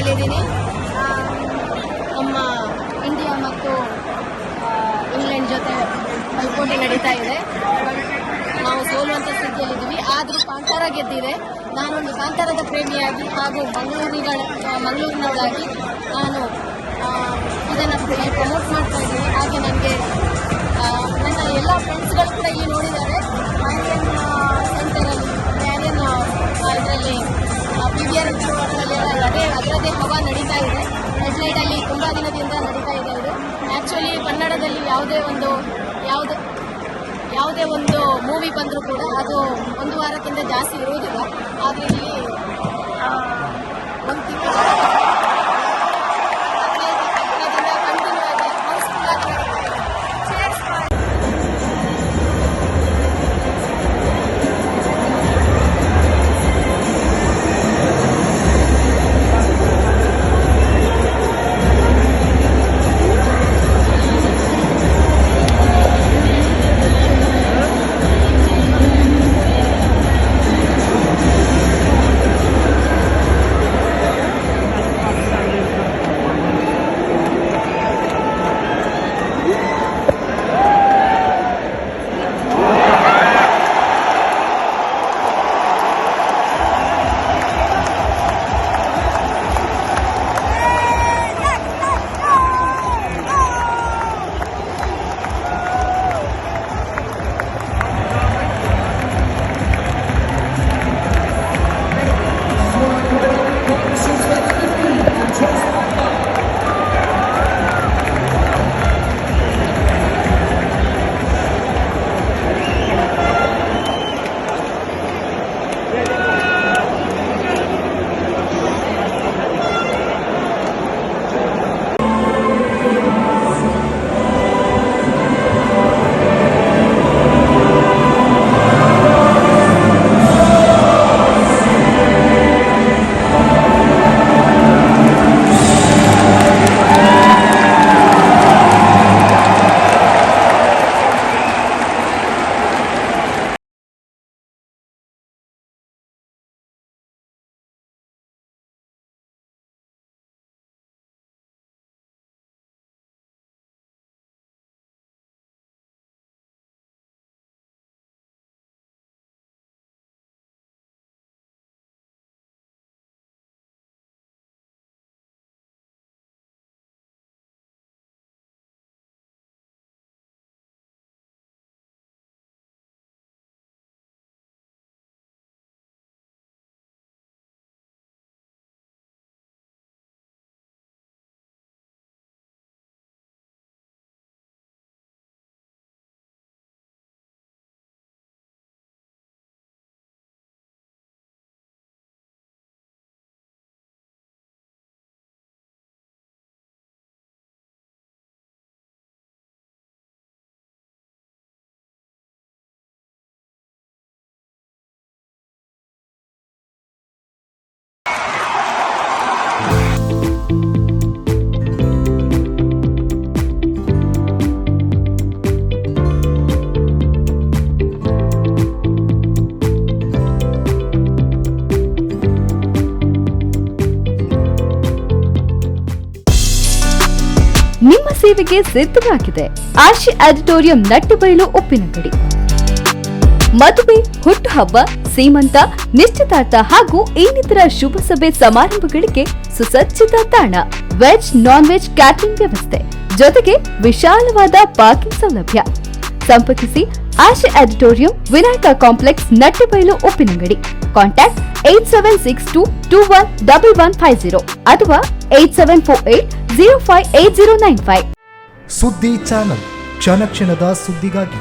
ಸ್ಥಿತಿಯಲ್ಲಿದ್ದೀನಿ. ನಮ್ಮ ಇಂಡಿಯಾ ಮತ್ತು ಇಂಗ್ಲೆಂಡ್ ಜೊತೆ ಪೈಪೋಟಿ ನಡೀತಾ ಇದೆ. ನಾವು ಸೋಲುವಂಥ ಸ್ಥಿತಿಯಲ್ಲಿದ್ದೀವಿ. ಆದರೂ ಕಾಂತಾರ ಗೆದ್ದಿದೆ. ನಾನೊಂದು ಕಾಂತಾರದ ಪ್ರೇಮಿಯಾಗಿ ಹಾಗೂ ಮಂಗಳೂರಿನವಳಾಗಿ ನಾನು ಇದನ್ನು ಪ್ರಮೋಟ್ ಮಾಡ್ತಾ ಇದ್ದೀನಿ. ಹಾಗೆ ನನಗೆ ನನ್ನ ಎಲ್ಲ ಫ್ರೆಂಡ್ಸ್ಗಳು ಕೂಡ ಇಲ್ಲಿ ನೋಡಿದ್ದಾರೆ. ಕ್ಯಾರಿಯನ್ ಸೆಂಟರಲ್ಲಿ ಇದರಲ್ಲಿ PVR ಅದರದೇ ಹವಾ ನಡೀತಾ ಇದೆ. ಹೆಡ್ಲೈಟಲ್ಲಿ ತುಂಬ ದಿನದಿಂದ ನಡೀತಾ ಇದೆ. ಇದು ಆ್ಯಕ್ಚುಲಿ ಕನ್ನಡದಲ್ಲಿ ಯಾವುದೇ ಒಂದು ಮೂವಿ ಬಂದರೂ ಕೂಡ ಅದು ಒಂದು ವಾರಕ್ಕಿಂತ ಜಾಸ್ತಿ ಇರುವುದಿಲ್ಲ. ಆದರೆ ಇಲ್ಲಿ ಒಂದು ತಿಂಗಳು ಕಂಟಿನ್ಯೂ ಆಗಿ ಹೌಸ್ಫುಲ್ ಆಗಿ ನಿಮ್ಮ ಸೇವೆಗೆ ಸಿದ್ಧವಾಗಿದೆ ಆಶಿ ಆಡಿಟೋರಿಯಂ ನಟ್ಟಬೈಲು ಉಪ್ಪಿನಂಗಡಿ. ಮದುವೆ, ಹುಟ್ಟುಹಬ್ಬ, ಸೀಮಂತ, ನಿಶ್ಚಿತಾರ್ಥ ಹಾಗೂ ಇನ್ನಿತರ ಶುಭ ಸಭೆ ಸಮಾರಂಭಗಳಿಗೆ ಸುಸಜ್ಜಿತ ತಾಣ. ವೆಜ್, ನಾನ್ ವೆಜ್ ಕ್ಯಾಟರಿಂಗ್ ವ್ಯವಸ್ಥೆ ಜೊತೆಗೆ ವಿಶಾಲವಾದ ಪಾರ್ಕಿಂಗ್ ಸೌಲಭ್ಯ. ಸಂಪರ್ಕಿಸಿ Ashi auditorium, Vinayaka complex, Nattabailu Uppinangadi. Contact 8762211150 ಅಥವಾ 8748058095. ಸುದ್ದಿ ಚಾನಲ್, ಕ್ಷಣ ಕ್ಷಣದ ಸುದ್ದಿಗಾಗಿ.